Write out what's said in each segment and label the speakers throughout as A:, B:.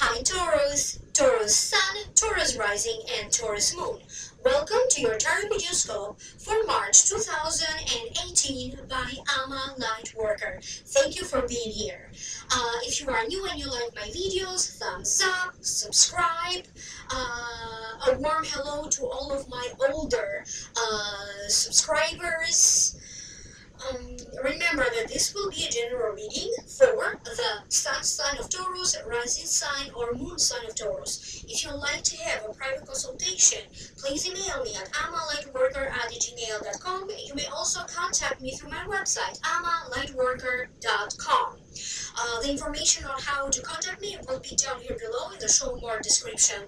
A: Hi Taurus, Taurus Sun, Taurus Rising and Taurus Moon. Welcome to your Tarovideoscope for March 2018 by LightWorker. Thank you for being here. If you are new and you like my videos, thumbs up, subscribe. A warm hello to all of my older subscribers. Remember that this will be a general reading for the Sun sign of Taurus, Rising sign, or Moon sign of Taurus. If you'd like to have a private consultation, please email me at amalightworker@gmail.com. You may also contact me through my website, amalightworker.com. The information on how to contact me will be down here below in the show more description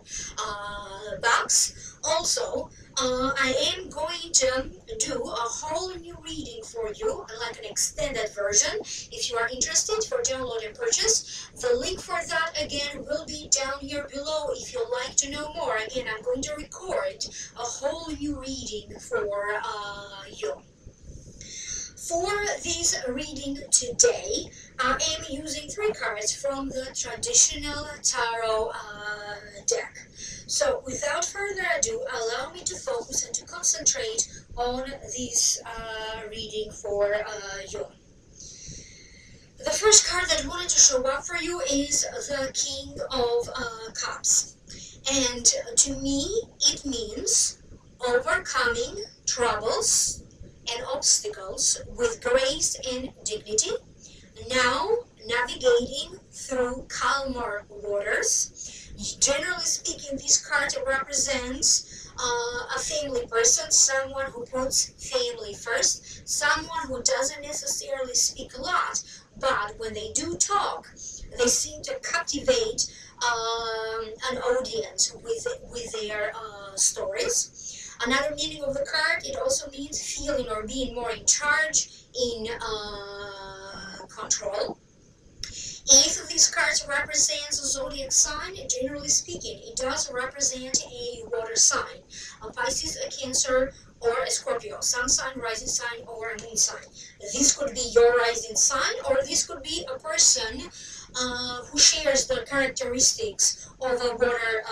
A: box. Also, I am going to do a whole new reading for you, like an extended version. If you are interested for download and purchase, the link for that again will be down here below. If you'd like to know more, again, I'm going to record a whole new reading for you. For this reading today, I am using 3 cards from the traditional tarot deck. So without further ado, allow me to focus and to concentrate on this reading for you. The first card that wanted to show up for you is the King of Cups. And to me, it means overcoming troubles and obstacles with grace and dignity, now navigating through calmer waters. Generally speaking, this card represents a family person, someone who puts family first, someone who doesn't necessarily speak a lot, but when they do talk, they seem to captivate an audience with their stories. Another meaning of the card, it also means feeling or being more in charge, in control. Each of these cards represents a zodiac sign. Generally speaking, it does represent a water sign, a Pisces, a Cancer, or a Scorpio, sun sign, rising sign, or a moon sign. This could be your rising sign, or this could be a person who shares the characteristics of a water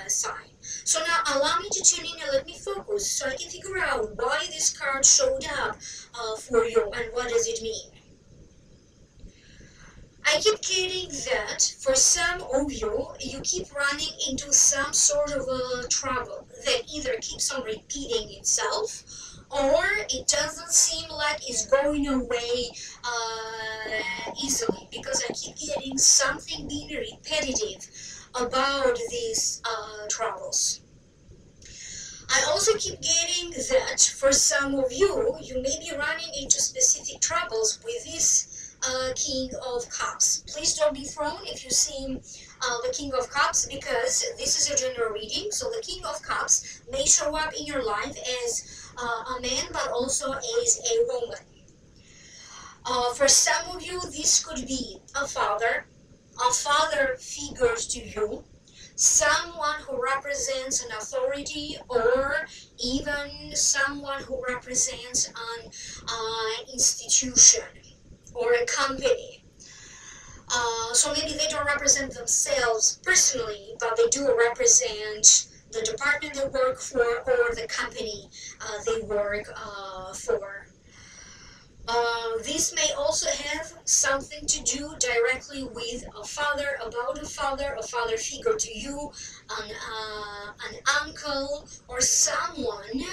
A: sign. So now allow me to tune in and let me focus so I can figure out why this card showed up for you and what does it mean. I keep getting that for some of you, you keep running into some sort of a trouble that either keeps on repeating itself or it doesn't seem like it's going away easily, because I keep getting something being repetitive about these troubles. I also keep getting that for some of you, you may be running into specific troubles with this King of Cups. Please don't be thrown if you see the King of Cups, because this is a general reading, so the King of Cups may show up in your life as a man, but also as a woman. For some of you, this could be a father figure to you, someone who represents an authority, or even someone who represents an institution or a company. So maybe they don't represent themselves personally, but they do represent the department they work for or the company they work for. This may also have something to do directly with a father, about a father figure to you, an uncle, or someone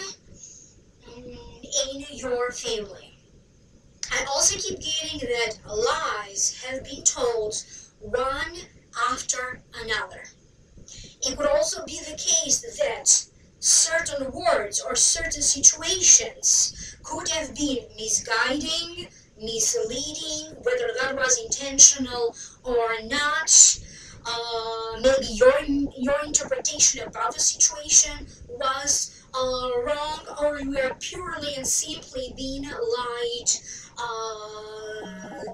A: in your family. I also keep getting that lies have been told one after another. It could also be the case that certain words or certain situations could have been misguiding, misleading, whether that was intentional or not. Maybe your interpretation about the situation was wrong, or you are purely and simply being lied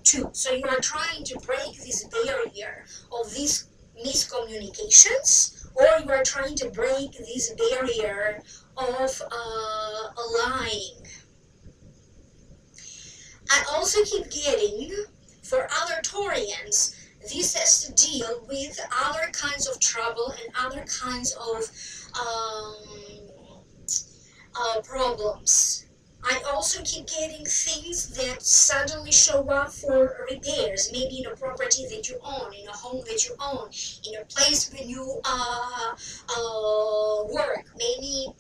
A: to. So you are trying to break this barrier of these miscommunications, or you are trying to break this barrier of lying. I also keep getting, for other Taurians, this has to deal with other kinds of trouble and other kinds of problems. I also keep getting things that suddenly show up for repairs, maybe in a property that you own, in a home that you own, in a place where you work, maybe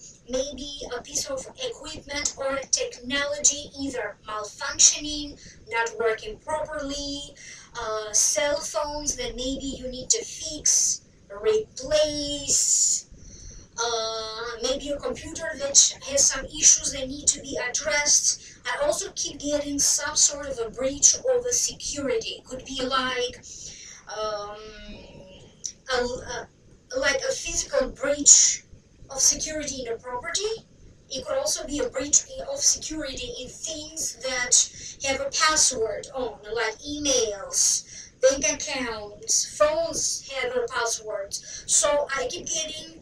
A: a piece of equipment or technology either malfunctioning, not working properly, cell phones that maybe you need to fix, replace, maybe a computer that has some issues that need to be addressed. I also keep getting some sort of a breach of a security. Could be um, like a physical breach of security in a property. It could also be a breach of security in things that have a password on, like emails, bank accounts, phones have a password. So I keep getting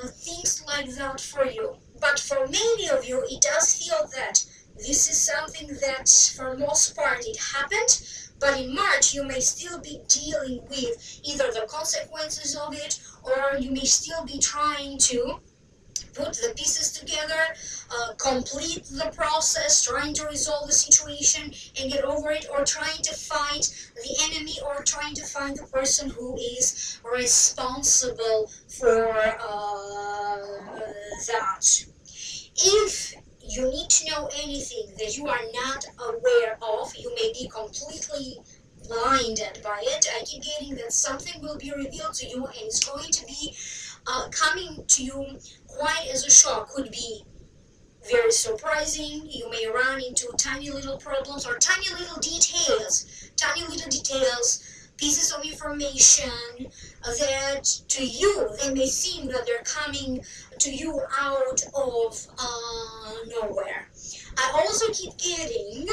A: things like that for you. But for many of you, it does feel that this is something that for most part it happened, but in March you may still be dealing with either the consequences of it, or you may still be trying to put the pieces together, complete the process, trying to resolve the situation and get over it, or trying to fight the enemy, or trying to find the person who is responsible for that. If you need to know anything that you are not aware of, you may be completely blinded by it. I keep getting that something will be revealed to you and it's going to be coming to you quite as a shock. Could be very surprising. You may run into tiny little problems or tiny little details, pieces of information that to you, they may seem that they're coming to you out of nowhere. I also keep getting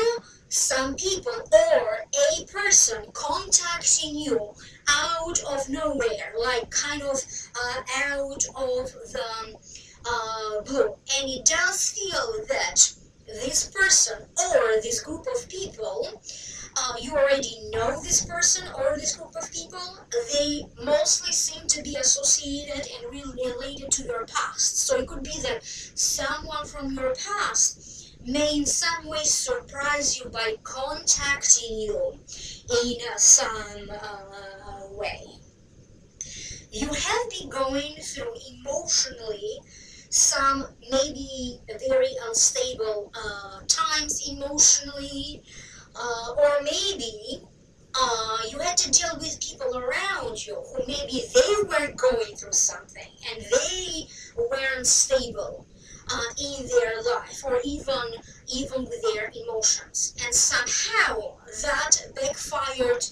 A: some people or a person contacting you out of nowhere, like kind of out of the blue. And it does feel that this person or this group of people, you already know this person or this group of people, they mostly seem to be associated and really related to your past. So it could be that someone from your past may in some way surprise you by contacting you in some way. You have been going through emotionally some maybe very unstable times emotionally, or maybe you had to deal with people around you who maybe they were going through something and they weren't stable in their life, or even with their emotions, and somehow that backfired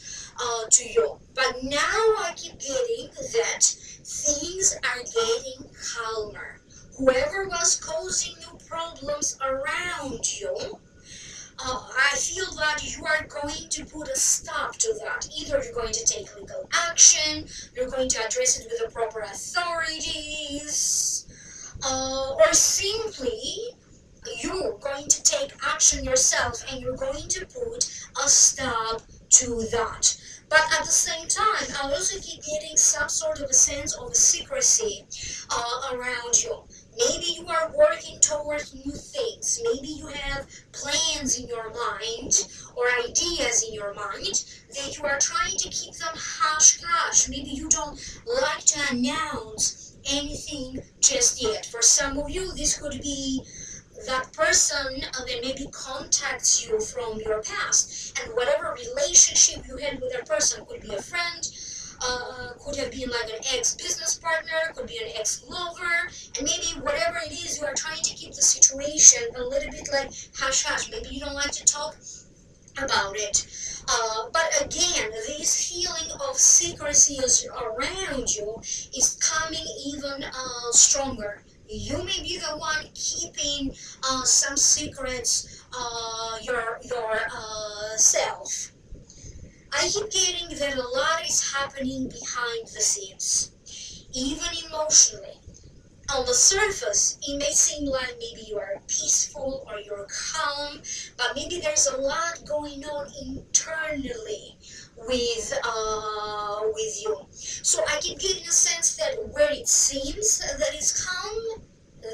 A: to you. But now I keep getting that things are getting calmer. Whoever was causing you problems around you, I feel that you are going to put a stop to that. Either you're going to take legal action, you're going to address it with the proper authorities, or simply you're going to take action yourself and you're going to put a stop to that. But at the same time, I also keep getting some sort of a sense of secrecy around you. Maybe you are working towards new things. Maybe you have plans in your mind or ideas in your mind that you are trying to keep them hush-hush. Maybe you don't like to announce anything just yet. For some of you, this could be that person that maybe contacts you from your past, and whatever relationship you had with that person, could be a friend, could have been like an ex-business partner, could be an ex-lover, and maybe whatever it is, you are trying to keep the situation a little bit like hush-hush. Maybe you don't like to talk about it. But again, this feeling of secrecy around you is coming even stronger. You may be the one keeping some secrets yourself. I keep getting that a lot is happening behind the scenes, even emotionally. On the surface, it may seem like maybe you are peaceful or you're calm, but maybe there's a lot going on internally with with you. So I keep getting a sense that where it seems that it's calm,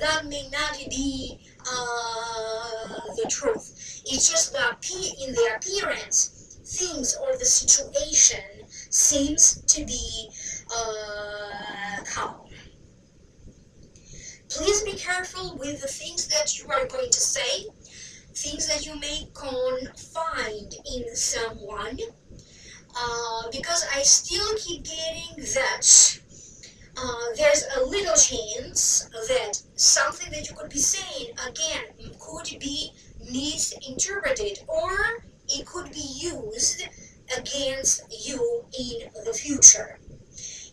A: that may not be the truth. It's just that in the appearance, things or the situation seems to be calm. Please be careful with the things that you are going to say, things that you may confide in someone, because I still keep getting that there's a little chance that something that you could be saying, again, could be misinterpreted, or it could be used against you in the future.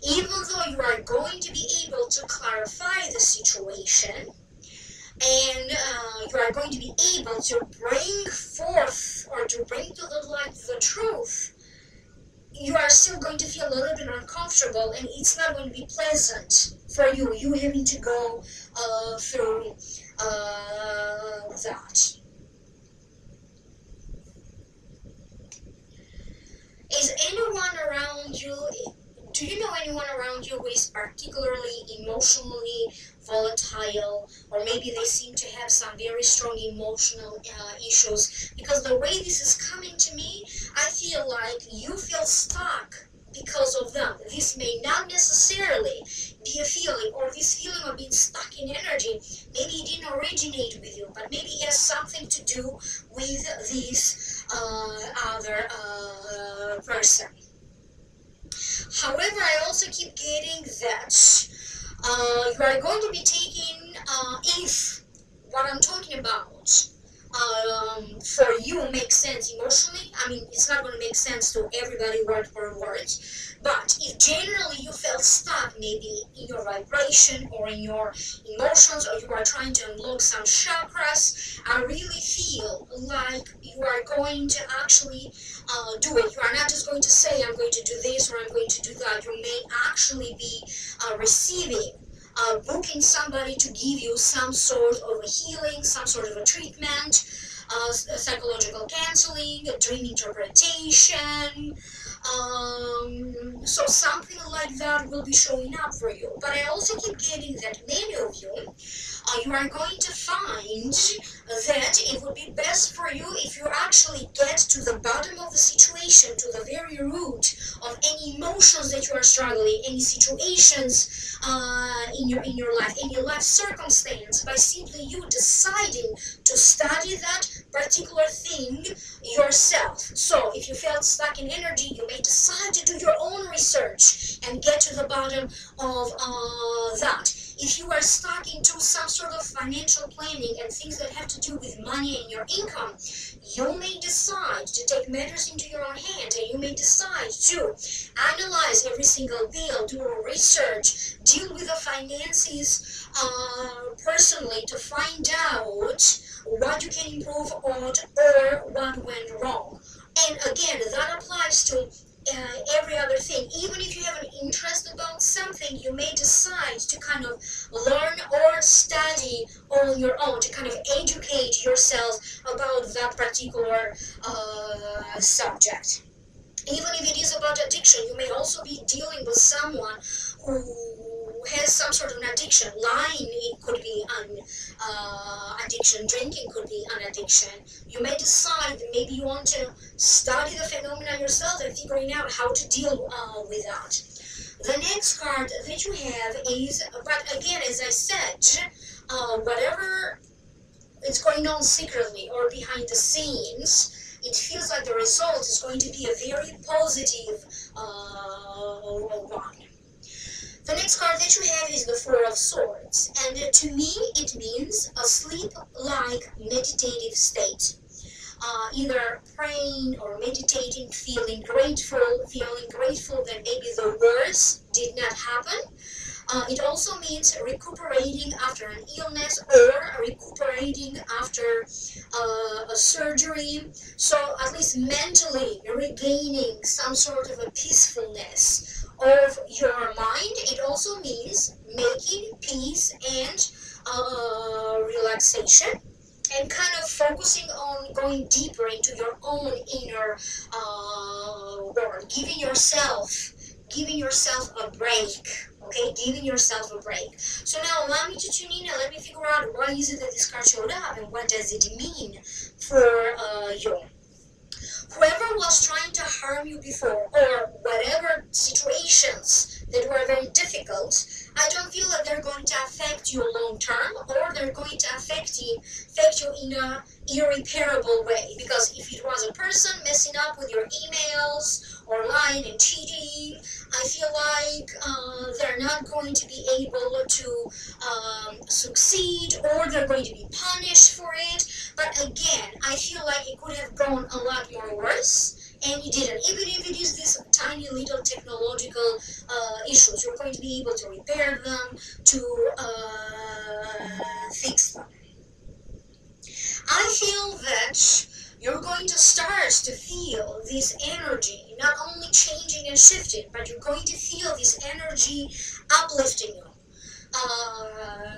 A: Even though you are going to be able to clarify the situation, and you are going to be able to bring forth or to bring to the light the truth, you are still going to feel a little bit uncomfortable, and it's not going to be pleasant for you, you having to go through that. Is anyone around you, do you know anyone around you who is particularly emotionally volatile, or maybe they seem to have some very strong emotional issues? Because the way this is coming to me, I feel like you feel stuck because of them. This may not necessarily be a feeling, or this feeling of being stuck in energy, maybe it didn't originate with you, but maybe it has something to do with this other person. However, I also keep getting that you are going to be taking, if what I'm talking about for you makes sense emotionally, I mean, it's not going to make sense to everybody word for word, but if generally you felt stuck maybe in your vibration or in your emotions, or you are trying to unlock some chakras, I really feel like you are going to actually do it. You are not just going to say, I'm going to do this or I'm going to do that. You may actually be receiving, booking somebody to give you some sort of a healing, some sort of a treatment, psychological counseling, dream interpretation. So something like that will be showing up for you. But I also keep getting that many of you, you are going to find that it would be best for you if you actually get to the bottom of the situation, to the very root of any emotions that you are struggling, any situations in your life, any life circumstance, by simply you deciding to study that particular thing yourself. So if you felt stuck in energy, you may decide to do your own research and get to the bottom of that. If you are stuck into some sort of financial planning and things that have to do with money and your income, you may decide to take matters into your own hand, and you may decide to analyze every single bill, do research, deal with the finances personally to find out what you can improve on or what went wrong. And again, that applies to every other thing. Even if you have an interest about something, you may decide to kind of learn or study on your own, to kind of educate yourself about that particular subject. Even if it is about addiction, you may also be dealing with someone who has some sort of an addiction. Lying, it could be an addiction. Drinking could be an addiction. You may decide that maybe you want to study the phenomena yourself and figuring out how to deal with that. The next card that you have is, but again, as I said, whatever is going on secretly or behind the scenes, it feels like the result is going to be a very positive one. The next card that you have is the Four of Swords, and to me it means a sleep-like meditative state. Either praying or meditating, feeling grateful that maybe the worst did not happen. It also means recuperating after an illness or recuperating after a surgery. So at least mentally regaining some sort of a peacefulness of your mind. It also means making peace and relaxation, and kind of focusing on going deeper into your own inner world, giving yourself giving yourself a break. Okay, giving yourself a break. So now allow me to tune in and let me figure out why is it that this card showed up and what does it mean for you. Whoever was trying to harm you before, or whatever situations that were very difficult, I don't feel that they're going to affect you long term, or they're going to affect you in a irreparable way. Because if it was a person messing up with your emails or lying and cheating, I feel like they're not going to be able to succeed, or they're going to be punished for it. But again, I feel like it could have gone a lot more worse, and it didn't. Even if it is this tiny little technological issues, you're going to be able to repair them, to fix them. I feel that you're going to start to feel this energy not only changing and shifting, but you're going to feel this energy uplifting you.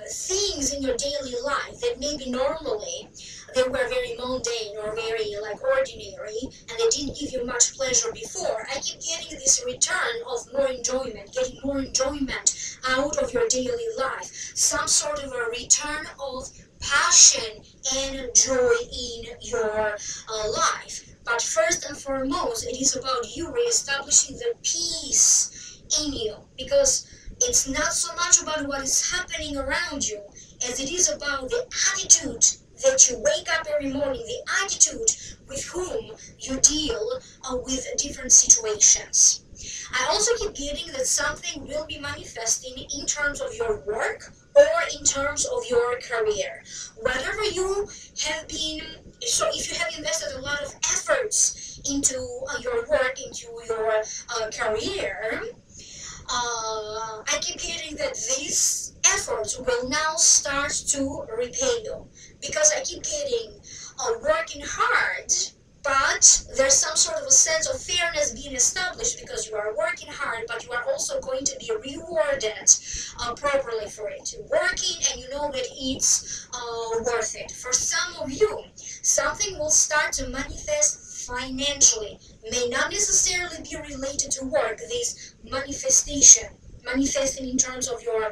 A: Things in your daily life that maybe normally they were very mundane or very like ordinary, and they didn't give you much pleasure before. I keep getting this return of more enjoyment, getting more enjoyment out of your daily life, some sort of a return of passion and joy in your life. But first and foremost, it is about you reestablishing the peace in you, because it's not so much about what is happening around you as it is about the attitude that you wake up every morning, the attitude with whom you deal with different situations. I also keep getting that something will be manifesting in terms of your work or in terms of your career. Whatever you have been, so if you have invested a lot of efforts into your work, into your career, I keep getting that these efforts will now start to repay you, because I keep getting working hard, but there's some sort of a sense of fairness being established because you are working hard, but you are also going to be rewarded properly for it. Working, and you know that it's worth it. For some of you, something will start to manifest financially. May not necessarily be related to work, this manifesting in terms of your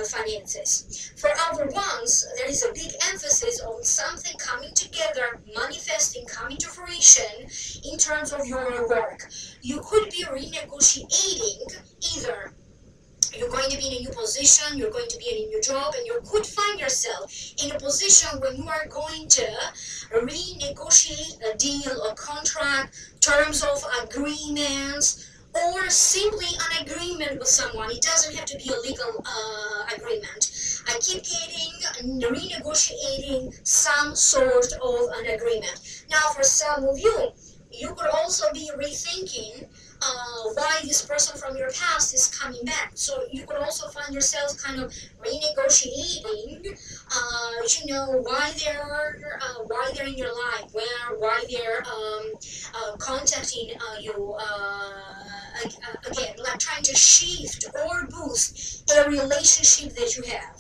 A: finances. For other ones, there is a big emphasis on something coming together, manifesting, coming to fruition in terms of your work. You could be renegotiating either you're going to be in a new position, you're going to be in a new job, and you could find yourself in a position when you are going to renegotiate a deal, a contract, terms of agreements, or simply an agreement with someone. It doesn't have to be a legal agreement. I keep getting renegotiating some sort of an agreement. Now, for some of you, you could also be rethinking why this person from your past is coming back. So you could also find yourself kind of renegotiating, why they're in your life, why they're contacting you. Again, like trying to shift or boost a relationship that you have.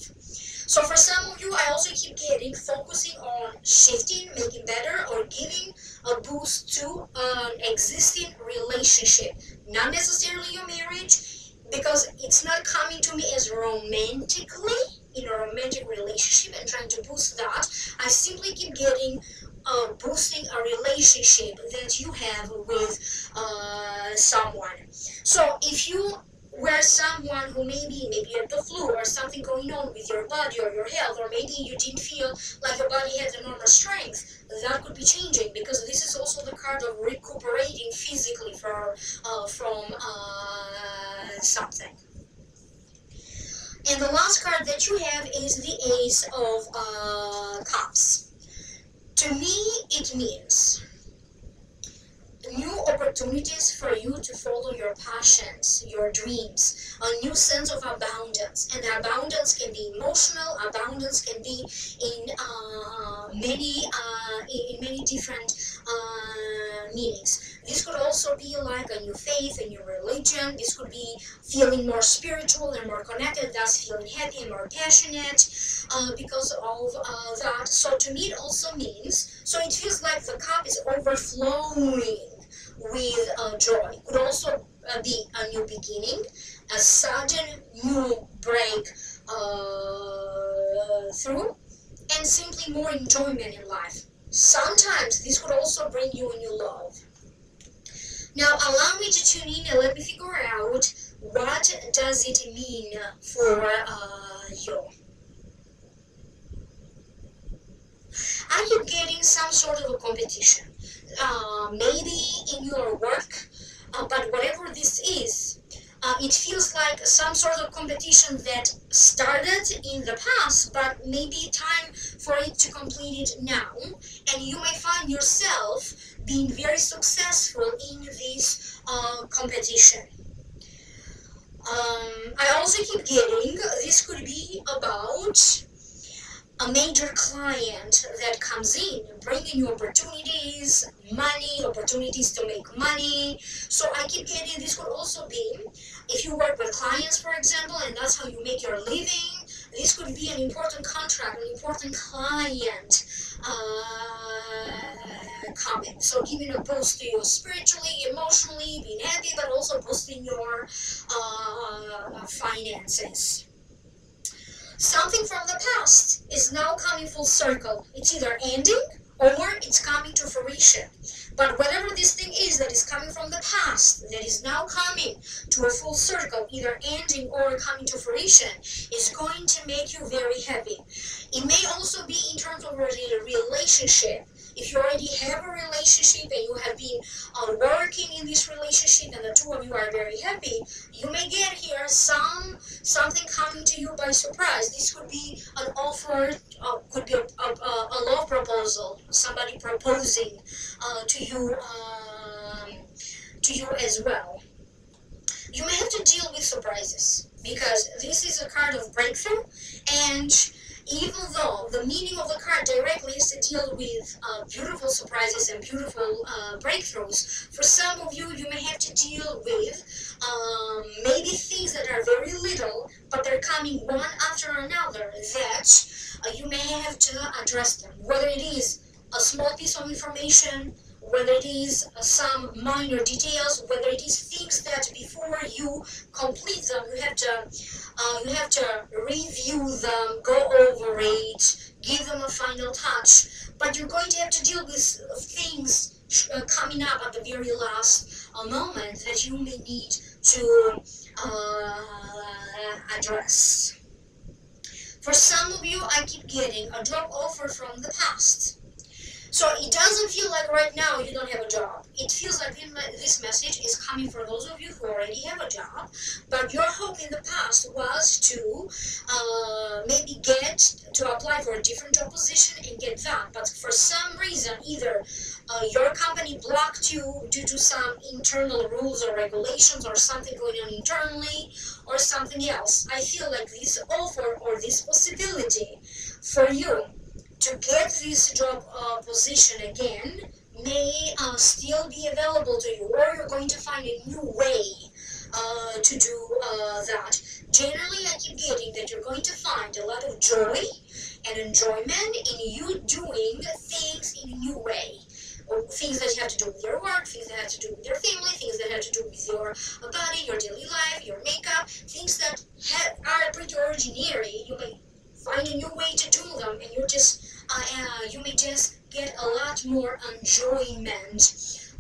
A: So for some of you, I also keep getting focusing on shifting, making better, or giving a boost to an existing relationship. Not necessarily your marriage, because it's not coming to me as romantically, in a romantic relationship and trying to boost that. I simply keep getting boosting a relationship that you have with someone. So if you were someone who maybe had the flu or something going on with your body or your health, or maybe you didn't feel like your body had the normal strength, that could be changing, because this is also the card of recuperating physically from something. And the last card that you have is the Ace of Cups. To me, it means new opportunities for you to follow your passions, your dreams, a new sense of abundance. And the abundance can be emotional, abundance can be in many different meanings. This could also be like a new faith, a new religion. This could be feeling more spiritual and more connected, thus feeling happy and more passionate because of that. So to me, it also means, so it feels like the cup is overflowing with joy. It could also be a new beginning, a sudden new break through, and simply more enjoyment in life. Sometimes this could also bring you a new love. Now allow me to tune in and let me figure out what does it mean for you. I keep getting some sort of a competition, maybe in your work, but whatever this is, it feels like some sort of competition that started in the past, but maybe time for it to complete it now, and you may find yourself being very successful in this competition. I also keep getting, this could be about a major client that comes in, bringing you opportunities, money, opportunities to make money. So I keep getting, this could also be, if you work with clients, for example, and that's how you make your living, this could be an important contract, an important client coming. So giving a boost to you spiritually, emotionally, being happy, but also boosting your finances. Something from the past is now coming full circle. It's either ending or it's coming to fruition. But whatever this thing is that is coming from the past, that is now coming to a full circle, either ending or coming to fruition, is going to make you very happy. It may also be in terms of a relationship. If you already have a relationship and you have been working in this relationship and the two of you are very happy, you may get here something coming to you by surprise. This could be an offer, could be a love proposal, somebody proposing to you as well. You may have to deal with surprises because this is a card of breakthrough, and even though the meaning of the card directly is to deal with beautiful surprises and beautiful breakthroughs, for some of you, you may have to deal with maybe things that are very little, but they're coming one after another that you may have to address them. Whether it is a small piece of information, whether it is some minor details, whether it is things that before you complete them, you have to review them, go over it, give them a final touch. But you're going to have to deal with things coming up at the very last moment that you may need to address. For some of you, I keep getting a job offer from the past. So it doesn't feel like right now you don't have a job. It feels like this message is coming for those of you who already have a job, but your hope in the past was to maybe get to apply for a different job position and get that. But for some reason, either your company blocked you due to some internal rules or regulations or something going on internally or something else. I feel like this offer or this possibility for you to get this job position again may still be available to you, or you're going to find a new way to do that. Generally, I keep getting that you're going to find a lot of joy and enjoyment in you doing things in a new way. Or things that have to do with your work, things that have to do with your family, things that have to do with your body, your daily life, your makeup, things that are pretty ordinary. You may find a new way to do them, and you may just get a lot more enjoyment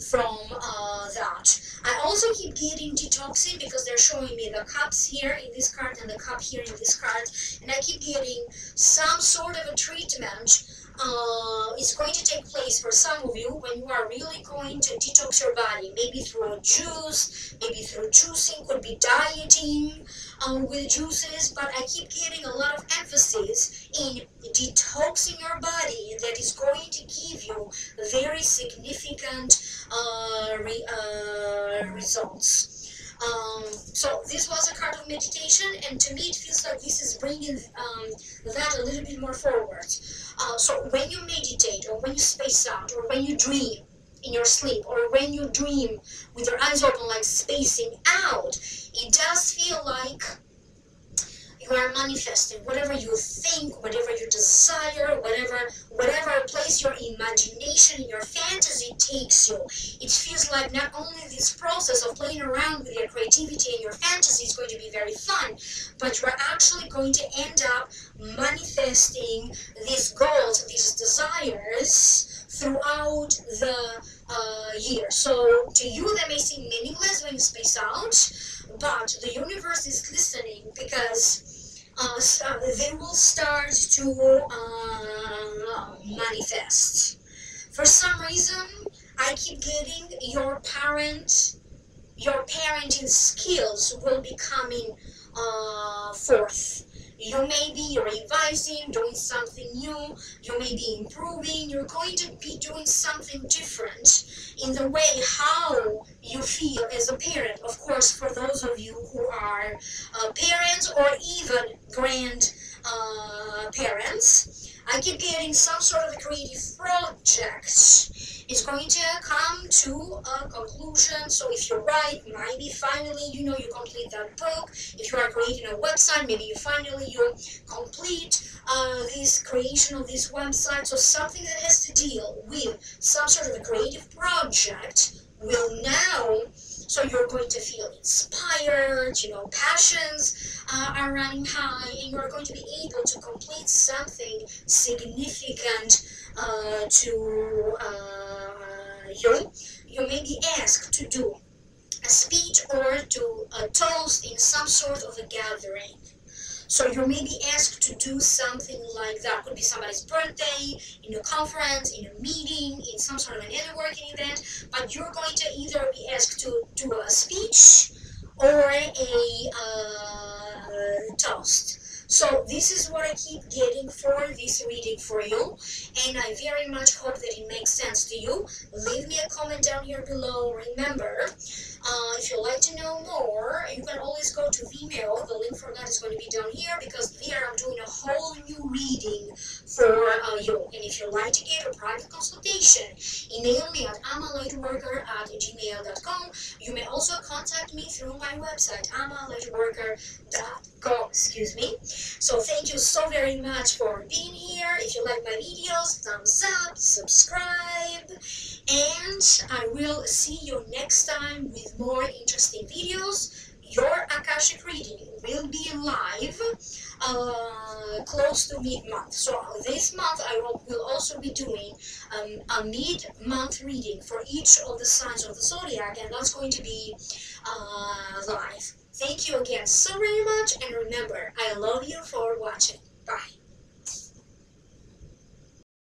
A: from that. I also keep getting detoxing because they're showing me the cups here in this card and the cup here in this card, and I keep getting some sort of a treatment is going to take place for some of you when you are really going to detox your body, maybe through a juice, maybe through juicing, could be dieting with juices, but I keep getting a lot of emphasis in detoxing your body that is going to give you very significant results. So this was a card of meditation, and to me it feels like this is bringing that a little bit more forward. So when you meditate, or when you space out, or when you dream in your sleep, or when you dream with your eyes open, like spacing out, it does feel like you you are manifesting whatever you think, whatever you desire, whatever place your imagination and your fantasy takes you. It feels like not only this process of playing around with your creativity and your fantasy is going to be very fun, but you're actually going to end up manifesting these goals, these desires throughout the year. So to you that may seem meaningless when you space out, but the universe is listening, because they will start to manifest. For some reason, I keep getting your parenting skills will be coming forth. You may be revising, doing something new, you may be improving, you're going to be doing something different in the way how you feel as a parent. Of course, for those of you who are parents or even grandparents, I keep getting some sort of a creative project is going to come to a conclusion. So if you write, maybe finally, you complete that book. If you are creating a website, maybe you complete this creation of this website. So something that has to deal with some sort of a creative project will now, so you're going to feel inspired, passions are running high, and you're going to be able to complete something significant to you. You may be asked to do a speech or to toast in some sort of a gathering. So you may be asked to do something like that. Could be somebody's birthday, in a conference, in a meeting, in some sort of a networking event. But you're going to either be asked to do a speech or a toast. So this is what I keep getting for this reading for you, and I very much hope that it makes sense to you. Leave me a comment down here below. Remember, if you'd like to know more, you can always go to Vimeo. The link for that is going to be down here, because there I'm doing a whole new reading for you. And if you'd like to get a private consultation, email me at amalightworker@gmail.com. You may also contact me through my website, amalightworker.com. Excuse me. So thank you so very much for being here. If you like my videos, thumbs up, subscribe, and I will see you next time with more interesting videos. Your Akashic reading will be live close to mid-month. So this month I will also be doing a mid-month reading for each of the signs of the zodiac, and that's going to be live. Thank you again so very much, and remember, I love you for watching. Bye.